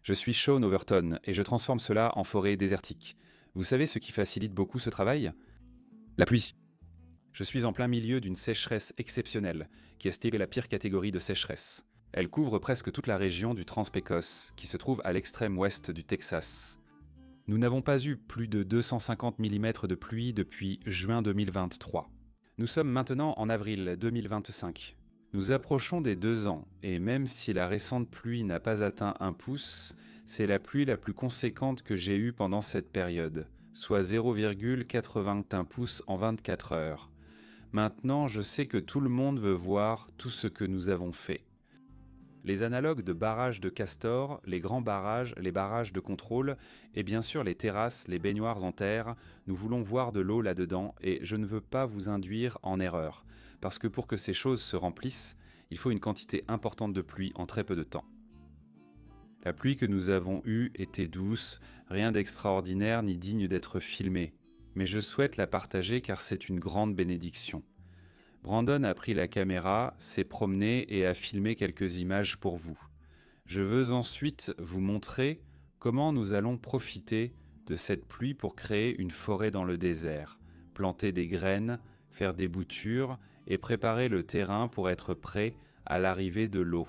Je suis Sean Overton et je transforme cela en forêt désertique. Vous savez ce qui facilite beaucoup ce travail? La pluie. Je suis en plein milieu d'une sécheresse exceptionnelle, qui est stylée la pire catégorie de sécheresse. Elle couvre presque toute la région du Trans-Pécosse, qui se trouve à l'extrême ouest du Texas. Nous n'avons pas eu plus de 250 mm de pluie depuis juin 2023. Nous sommes maintenant en avril 2025. Nous approchons des 2 ans, et même si la récente pluie n'a pas atteint 1 pouce, c'est la pluie la plus conséquente que j'ai eue pendant cette période, soit 0,81 pouces en 24 heures. Maintenant, je sais que tout le monde veut voir tout ce que nous avons fait. Les analogues de barrages de Castor, les grands barrages, les barrages de contrôle, et bien sûr les terrasses, les baignoires en terre, nous voulons voir de l'eau là-dedans, et je ne veux pas vous induire en erreur, parce que pour que ces choses se remplissent, il faut une quantité importante de pluie en très peu de temps. La pluie que nous avons eue était douce, rien d'extraordinaire ni digne d'être filmé, mais je souhaite la partager car c'est une grande bénédiction. Brandon a pris la caméra, s'est promené et a filmé quelques images pour vous. Je veux ensuite vous montrer comment nous allons profiter de cette pluie pour créer une forêt dans le désert, planter des graines, faire des boutures et préparer le terrain pour être prêt à l'arrivée de l'eau.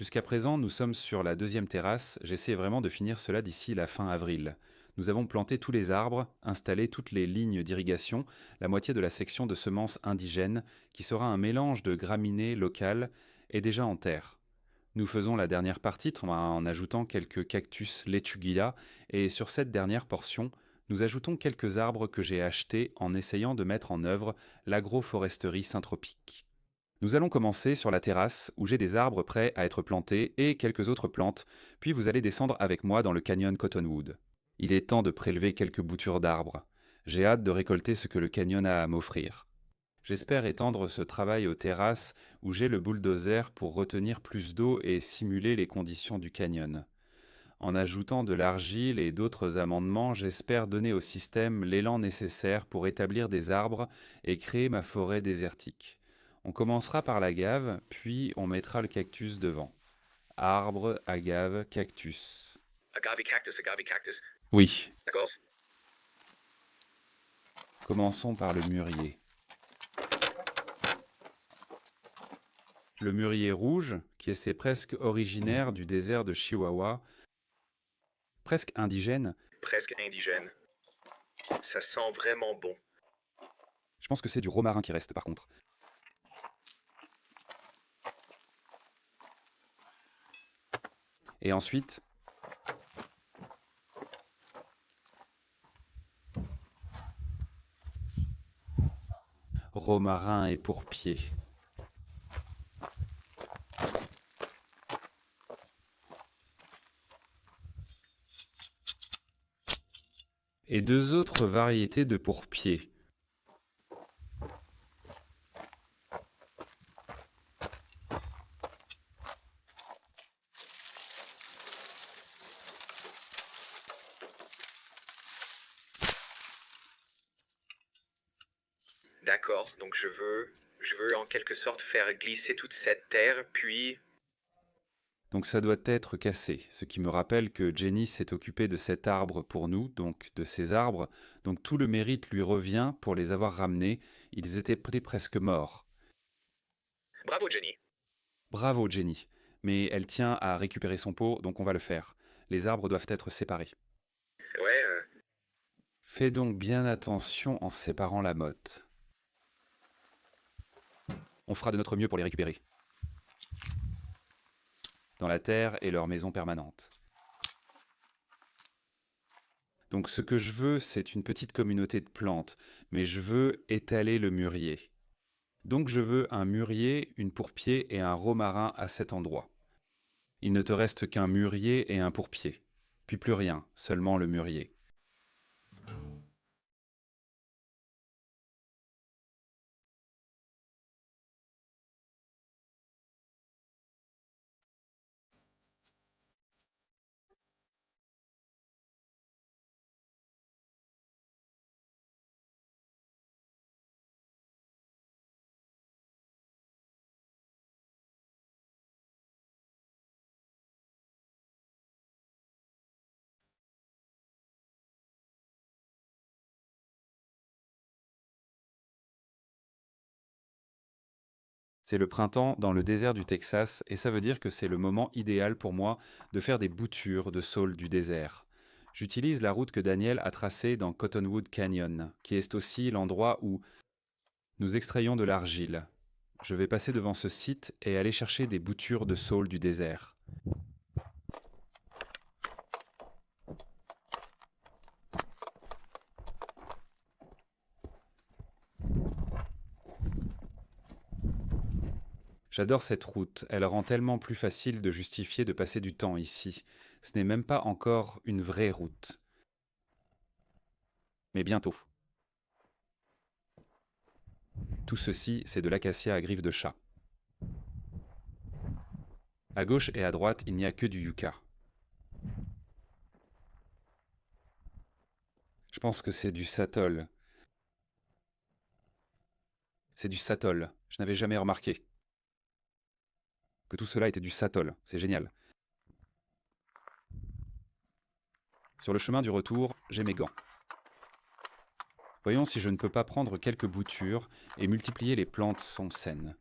Jusqu'à présent, nous sommes sur la deuxième terrasse. J'essaie vraiment de finir cela d'ici la fin avril. Nous avons planté tous les arbres, installé toutes les lignes d'irrigation, la moitié de la section de semences indigènes, qui sera un mélange de graminées locales, est déjà en terre. Nous faisons la dernière partie en ajoutant quelques cactus lechuguilla, et sur cette dernière portion, nous ajoutons quelques arbres que j'ai achetés en essayant de mettre en œuvre l'agroforesterie syntropique. Nous allons commencer sur la terrasse où j'ai des arbres prêts à être plantés et quelques autres plantes, puis vous allez descendre avec moi dans le canyon Cottonwood. Il est temps de prélever quelques boutures d'arbres. J'ai hâte de récolter ce que le canyon a à m'offrir. J'espère étendre ce travail aux terrasses où j'ai le bulldozer pour retenir plus d'eau et simuler les conditions du canyon. En ajoutant de l'argile et d'autres amendements, j'espère donner au système l'élan nécessaire pour établir des arbres et créer ma forêt désertique. On commencera par l'agave, puis on mettra le cactus devant. Arbre, agave, cactus. Agave cactus, agave cactus. Oui, D'accord. commençons par le mûrier. Le mûrier rouge, qui est presque originaire du désert de Chihuahua, presque indigène. Presque indigène. Ça sent vraiment bon. Je pense que c'est du romarin qui reste par contre. Et ensuite, romarin et pourpier. Et deux autres variétés de pourpier. D'accord, donc je veux en quelque sorte faire glisser toute cette terre, puis... Donc ça doit être cassé, ce qui me rappelle que Jenny s'est occupée de cet arbre pour nous, donc de ces arbres, donc tout le mérite lui revient pour les avoir ramenés, ils étaient presque morts. Bravo Jenny. Bravo Jenny, mais elle tient à récupérer son pot, donc on va le faire. Les arbres doivent être séparés. Ouais, Fais donc bien attention en séparant la motte. On fera de notre mieux pour les récupérer. Dans la terre et leur maison permanente. Donc ce que je veux, c'est une petite communauté de plantes, mais je veux étaler le mûrier. Donc je veux un mûrier, une pourpier et un romarin à cet endroit. Il ne te reste qu'un mûrier et un pourpier. Puis plus rien, seulement le mûrier. C'est le printemps dans le désert du Texas et ça veut dire que c'est le moment idéal pour moi de faire des boutures de saules du désert. J'utilise la route que Daniel a tracée dans Cottonwood Canyon, qui est aussi l'endroit où nous extrayons de l'argile. Je vais passer devant ce site et aller chercher des boutures de saules du désert. J'adore cette route, elle rend tellement plus facile de justifier de passer du temps ici. Ce n'est même pas encore une vraie route. Mais bientôt. Tout ceci, c'est de l'acacia à griffes de chat. À gauche et à droite, il n'y a que du yucca. Je pense que c'est du satol. C'est du satol. Je n'avais jamais remarqué que tout cela était du satol. C'est génial. Sur le chemin du retour, j'ai mes gants. Voyons si je ne peux pas prendre quelques boutures et multiplier les plantes sans saines.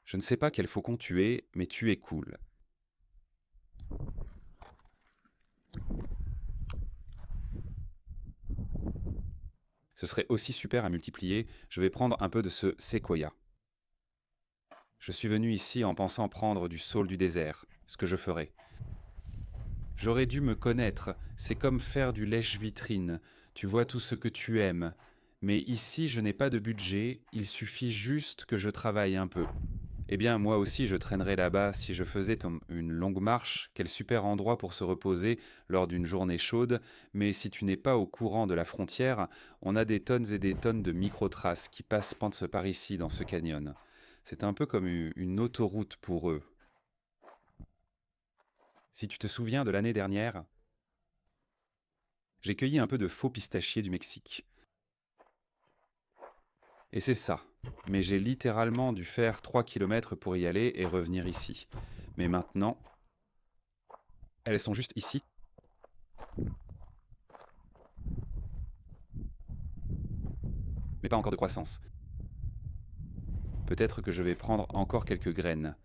Je ne sais pas quel faucon tu es, mais tu es cool. Ce serait aussi super à multiplier, je vais prendre un peu de ce séquoia. Je suis venu ici en pensant prendre du saule du désert, ce que je ferai. J'aurais dû me connaître, c'est comme faire du lèche-vitrine, tu vois tout ce que tu aimes. Mais ici je n'ai pas de budget, il suffit juste que je travaille un peu. Eh bien moi aussi je traînerais là-bas si je faisais une longue marche, quel super endroit pour se reposer lors d'une journée chaude, mais si tu n'es pas au courant de la frontière, on a des tonnes et des tonnes de microtraces qui passent par ici dans ce canyon. C'est un peu comme une autoroute pour eux. Si tu te souviens de l'année dernière, j'ai cueilli un peu de faux pistachiers du Mexique. Et c'est ça. Mais j'ai littéralement dû faire 3 kilomètres pour y aller et revenir ici. Mais maintenant, elles sont juste ici. Mais pas encore de croissance. Peut-être que je vais prendre encore quelques graines.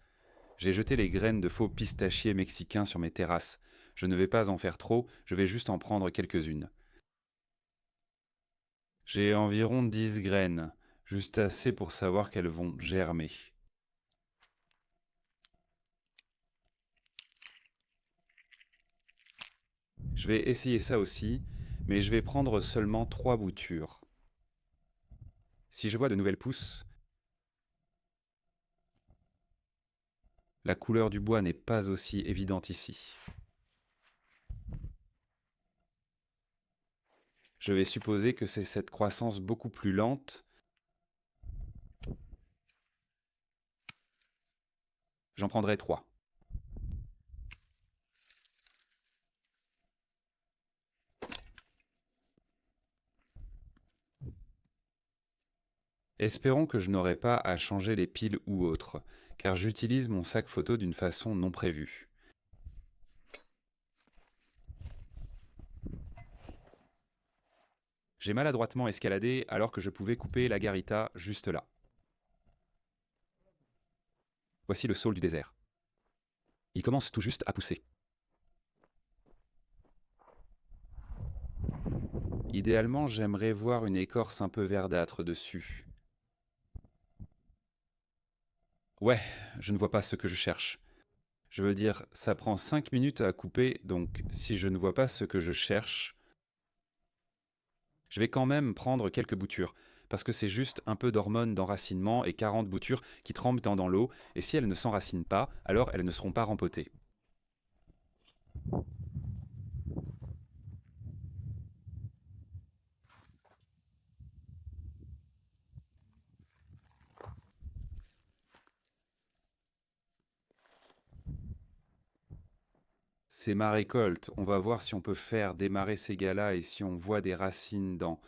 J'ai jeté les graines de faux pistachiers mexicains sur mes terrasses. Je ne vais pas en faire trop, je vais juste en prendre quelques-unes. J'ai environ 10 graines, juste assez pour savoir qu'elles vont germer. Je vais essayer ça aussi, mais je vais prendre seulement 3 boutures. Si je vois de nouvelles pousses, la couleur du bois n'est pas aussi évidente ici. Je vais supposer que c'est cette croissance beaucoup plus lente. J'en prendrai 3. Espérons que je n'aurai pas à changer les piles ou autres, car j'utilise mon sac photo d'une façon non prévue. J'ai maladroitement escaladé alors que je pouvais couper la garita juste là. Voici le saule du désert. Il commence tout juste à pousser. Idéalement, j'aimerais voir une écorce un peu verdâtre dessus. Ouais, je ne vois pas ce que je cherche. Je veux dire, ça prend 5 minutes à couper, donc si je ne vois pas ce que je cherche, je vais quand même prendre quelques boutures, parce que c'est juste un peu d'hormones d'enracinement et 40 boutures qui trempent dans l'eau, et si elles ne s'enracinent pas, alors elles ne seront pas rempotées. C'est ma récolte, on va voir si on peut faire démarrer ces gars-là et si on voit des racines dans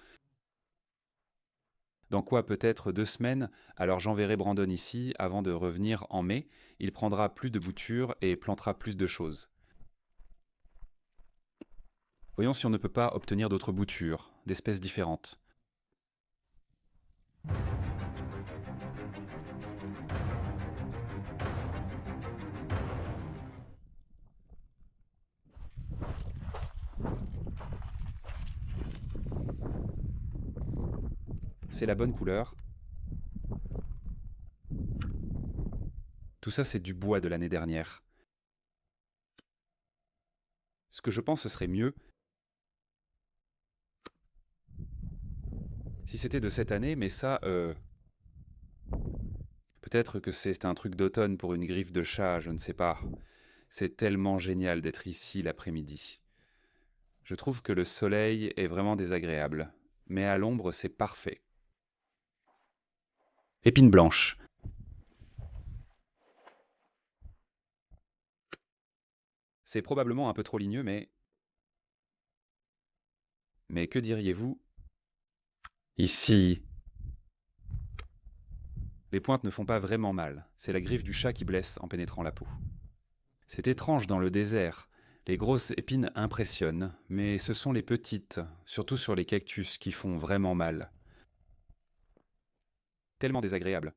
quoi peut-être 2 semaines, alors j'enverrai Brandon ici avant de revenir en mai, il prendra plus de boutures et plantera plus de choses. Voyons si on ne peut pas obtenir d'autres boutures, d'espèces différentes. C'est la bonne couleur. Tout ça, c'est du bois de l'année dernière. Ce que je pense ce serait mieux si c'était de cette année, mais ça, peut-être que c'est un truc d'automne pour une griffe de chat, je ne sais pas. C'est tellement génial d'être ici l'après-midi. Je trouve que le soleil est vraiment désagréable, mais à l'ombre, c'est parfait. Épine blanche. C'est probablement un peu trop ligneux, mais... Mais que diriez-vous ici? Les pointes ne font pas vraiment mal, c'est la griffe du chat qui blesse en pénétrant la peau. C'est étrange dans le désert. Les grosses épines impressionnent, mais ce sont les petites, surtout sur les cactus, qui font vraiment mal. Tellement désagréables.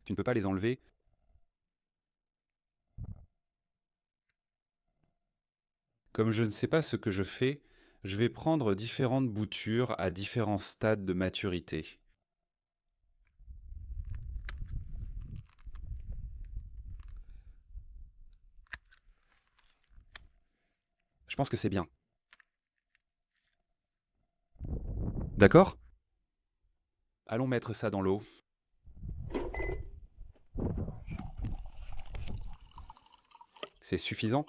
Tu ne peux pas les enlever. Comme je ne sais pas ce que je fais, je vais prendre différentes boutures à différents stades de maturité. Je pense que c'est bien. D'accord? Allons mettre ça dans l'eau. C'est suffisant?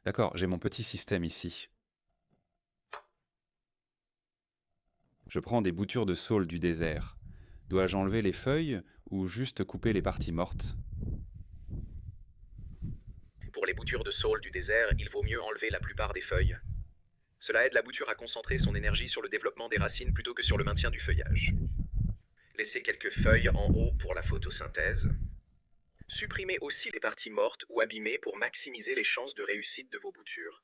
D'accord, j'ai mon petit système ici. Je prends des boutures de saule du désert. Dois-je enlever les feuilles ou juste couper les parties mortes? Pour les boutures de saule du désert, il vaut mieux enlever la plupart des feuilles. Cela aide la bouture à concentrer son énergie sur le développement des racines plutôt que sur le maintien du feuillage. Laissez quelques feuilles en haut pour la photosynthèse. Supprimez aussi les parties mortes ou abîmées pour maximiser les chances de réussite de vos boutures.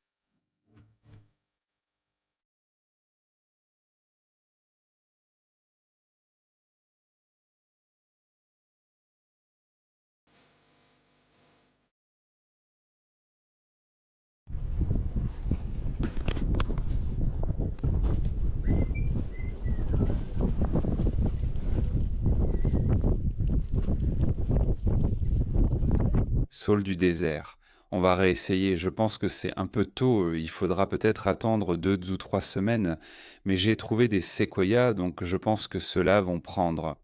Saule du désert. On va réessayer. Je pense que c'est un peu tôt. Il faudra peut-être attendre 2 ou 3 semaines. Mais j'ai trouvé des séquoias, donc je pense que ceux-là vont prendre.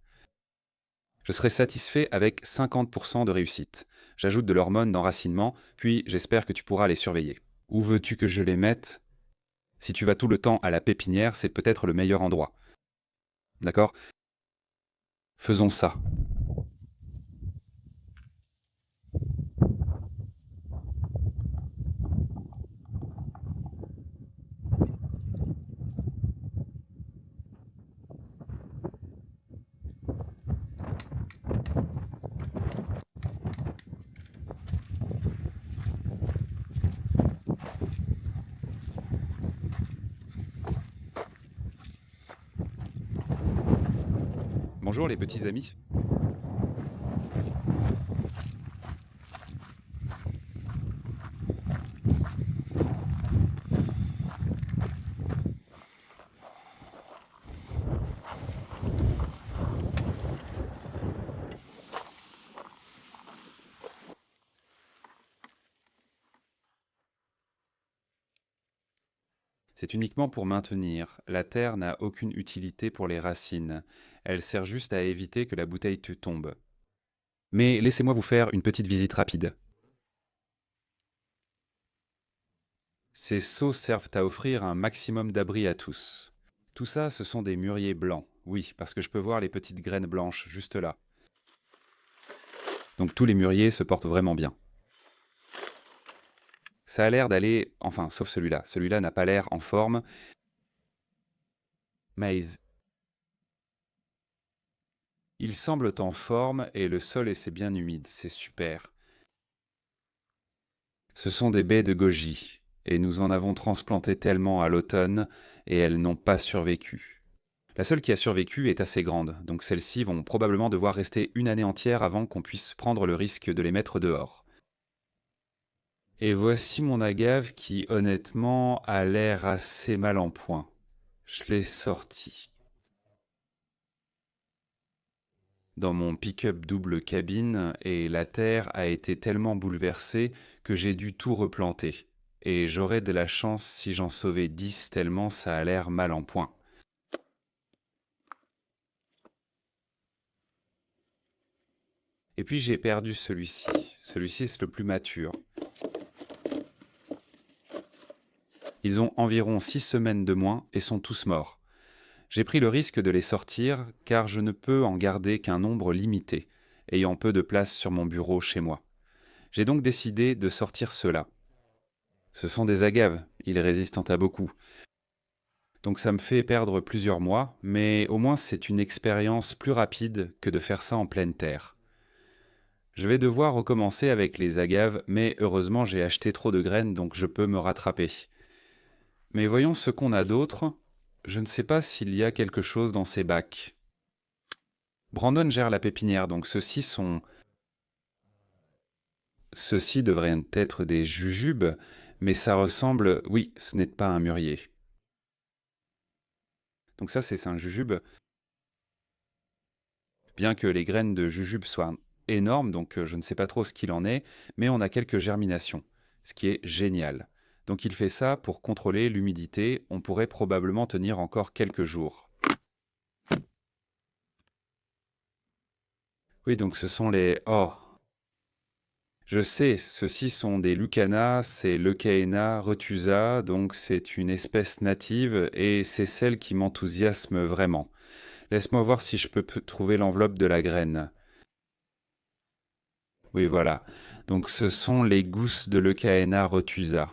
Je serai satisfait avec 50% de réussite. J'ajoute de l'hormone d'enracinement, puis j'espère que tu pourras les surveiller. Où veux-tu que je les mette? Si tu vas tout le temps à la pépinière, c'est peut-être le meilleur endroit. D'accord? Faisons ça. Bonjour les petits amis. C'est uniquement pour maintenir. La terre n'a aucune utilité pour les racines. Elle sert juste à éviter que la bouteille te tombe. Mais laissez-moi vous faire une petite visite rapide. Ces seaux servent à offrir un maximum d'abri à tous. Tout ça, ce sont des mûriers blancs. Oui, parce que je peux voir les petites graines blanches juste là. Donc tous les mûriers se portent vraiment bien. Ça a l'air d'aller... Enfin, sauf celui-là. Celui-là n'a pas l'air en forme. Maïs. Ils semblent en forme et le sol est bien humide. C'est super. Ce sont des baies de goji. Et nous en avons transplanté tellement à l'automne et elles n'ont pas survécu. La seule qui a survécu est assez grande, donc celles-ci vont probablement devoir rester une année entière avant qu'on puisse prendre le risque de les mettre dehors. Et voici mon agave qui, honnêtement, a l'air assez mal en point. Je l'ai sorti. Dans mon pick-up double cabine, et la terre a été tellement bouleversée que j'ai dû tout replanter. Et j'aurais de la chance si j'en sauvais 10 tellement ça a l'air mal en point. Et puis j'ai perdu celui-ci. Celui-ci est le plus mature. Ils ont environ 6 semaines de moins et sont tous morts. J'ai pris le risque de les sortir car je ne peux en garder qu'un nombre limité, ayant peu de place sur mon bureau chez moi. J'ai donc décidé de sortir ceux-là. Ce sont des agaves, ils résistent à beaucoup. Donc ça me fait perdre plusieurs mois, mais au moins c'est une expérience plus rapide que de faire ça en pleine terre. Je vais devoir recommencer avec les agaves, mais heureusement j'ai acheté trop de graines donc je peux me rattraper. Mais voyons ce qu'on a d'autre. Je ne sais pas s'il y a quelque chose dans ces bacs. Brandon gère la pépinière, donc Ceux-ci devraient être des jujubes, mais ça ressemble... Oui, ce n'est pas un mûrier. Donc ça, c'est un jujube. Bien que les graines de jujube soient énormes, donc je ne sais pas trop ce qu'il en est, mais on a quelques germinations, ce qui est génial. Donc il fait ça pour contrôler l'humidité, on pourrait probablement tenir encore quelques jours. Oui, donc ce sont les... Oh, je sais, ceux-ci sont des Lucana, c'est Leucaena retusa, donc c'est une espèce native et c'est celle qui m'enthousiasme vraiment. Laisse-moi voir si je peux trouver l'enveloppe de la graine. Oui, voilà. Donc ce sont les gousses de Leucaena retusa.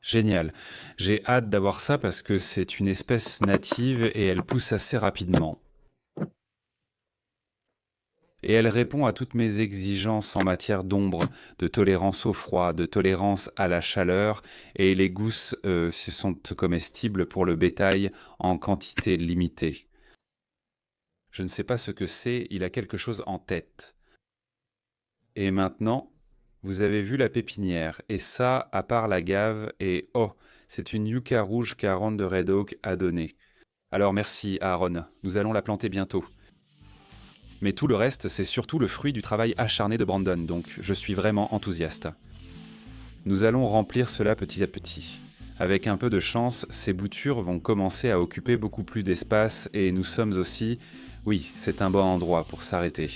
Génial. J'ai hâte d'avoir ça parce que c'est une espèce native et elle pousse assez rapidement. Et elle répond à toutes mes exigences en matière d'ombre, de tolérance au froid, de tolérance à la chaleur, et les gousses ce sont comestibles pour le bétail en quantité limitée. Je ne sais pas ce que c'est, il a quelque chose en tête. Et maintenant, vous avez vu la pépinière, et ça, à part la gave, et oh, c'est une yucca rouge qu'Aaron de Red Oak a donnée. Alors merci Aaron, nous allons la planter bientôt. Mais tout le reste, c'est surtout le fruit du travail acharné de Brandon, donc je suis vraiment enthousiaste. Nous allons remplir cela petit à petit. Avec un peu de chance, ces boutures vont commencer à occuper beaucoup plus d'espace et nous sommes aussi... Oui, c'est un bon endroit pour s'arrêter.